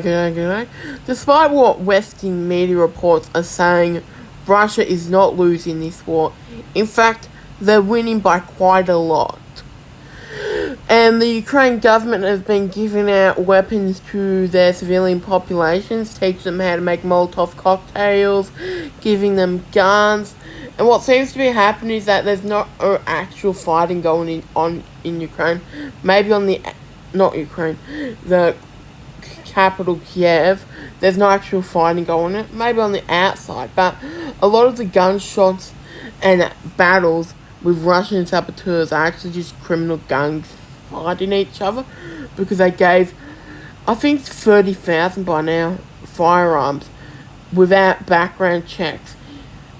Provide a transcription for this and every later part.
Okay. Despite what Western media reports are saying, Russia is not losing this war. In fact, they're winning by quite a lot. And the Ukraine government has been giving out weapons to their civilian populations, teaching them how to make Molotov cocktails, giving them guns. And what seems to be happening is that there's not actual fighting going on in Ukraine. Maybe on the capital Kiev, there's no actual fighting going on. Maybe on the outside, but a lot of the gunshots and battles with Russian saboteurs are actually just criminal gangs fighting each other because they gave, I think, 30,000 by now firearms without background checks.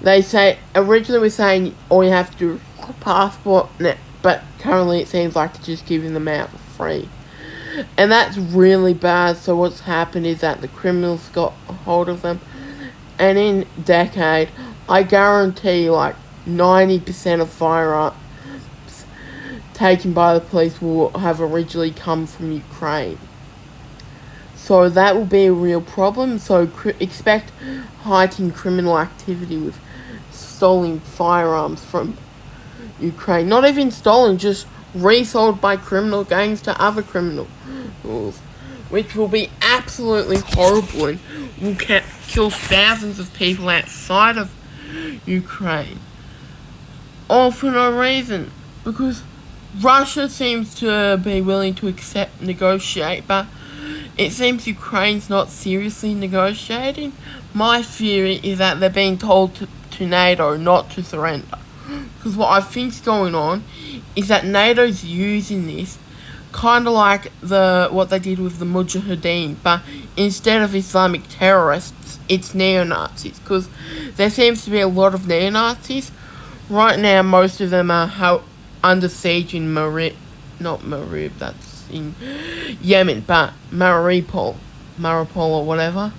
They say originally we're saying all you have to do is a passport, but currently it seems like they're just giving them out for free. And that's really bad. So what's happened is that the criminals got a hold of them, and in a decade, I guarantee like 90% of firearms taken by the police will have originally come from Ukraine. So that will be a real problem. So expect heightened criminal activity with stolen firearms from Ukraine. Not even stolen, just resold by criminal gangs to other criminals, which will be absolutely horrible and will kill thousands of people outside of Ukraine. All for no reason, because Russia seems to be willing to negotiate, but it seems Ukraine's not seriously negotiating. My theory is that they're being told to NATO not to surrender. Because what I think's going on is that NATO's using this kind of like what they did with the Mujahideen, but instead of Islamic terrorists, it's neo-Nazis. Because there seems to be a lot of neo-Nazis. Right now, most of them are under siege in Marib, that's in Yemen, but Mariupol or whatever,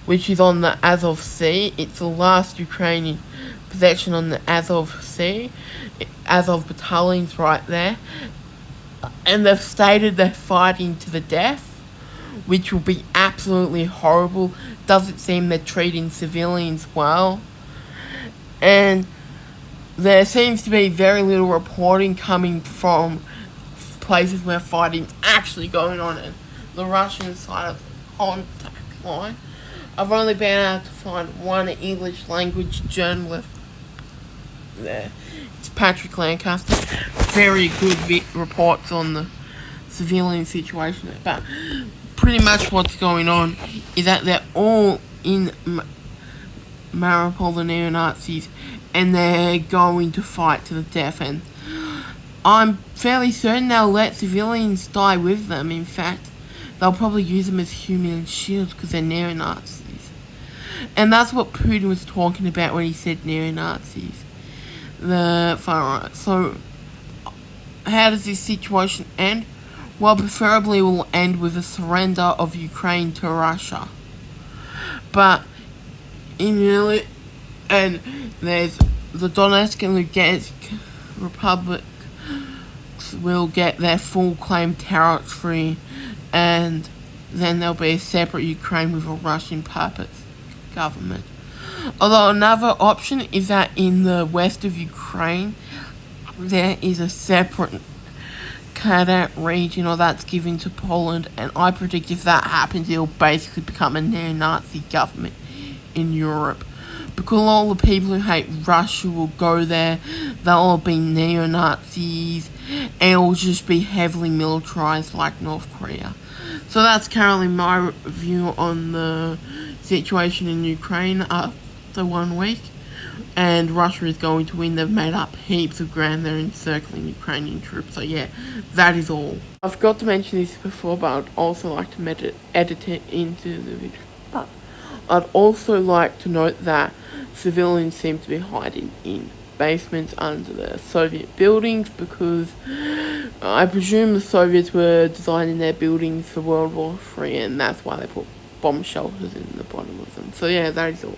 which is on the Azov Sea. It's the last Ukrainian possession on the Azov Sea. Azov battalion's right there. And they've stated they're fighting to the death, which will be absolutely horrible. Doesn't seem they're treating civilians well. And there seems to be very little reporting coming from places where fighting's actually going on in the Russian side of the contact line. I've only been able to find one English language journalist there. It's Patrick Lancaster. Very good reports on the civilian situation. But pretty much what's going on is that they're all in Mariupol, the neo-Nazis, and they're going to fight to the death, and I'm fairly certain they'll let civilians die with them. In fact, they'll probably use them as human shields because they're neo-Nazis. And that's what Putin was talking about when he said neo-Nazis. The far right. So, how does this situation end? Well, preferably it will end with a surrender of Ukraine to Russia. But and there's the Donetsk and Lugansk Republic will get their full claim territory, and then there'll be a separate Ukraine with a Russian puppet government. Although another option is that in the west of Ukraine, there is a separate Kharkiv region, or that's given to Poland, and I predict if that happens, it'll basically become a neo-Nazi government in Europe. Because all the people who hate Russia will go there, they'll all be neo-Nazis, and it'll just be heavily militarized like North Korea. So that's currently my view on the situation in Ukraine after 1 week. And Russia is going to win. They've made up heaps of ground. They're encircling Ukrainian troops. So yeah, that is all. I forgot to mention this before, but I'd also like to edit it into the video. But I'd also like to note that civilians seem to be hiding in basements under the Soviet buildings, because I presume the Soviets were designing their buildings for World War III, and that's why they put bomb shelters in the bottom of them. So yeah, that is all.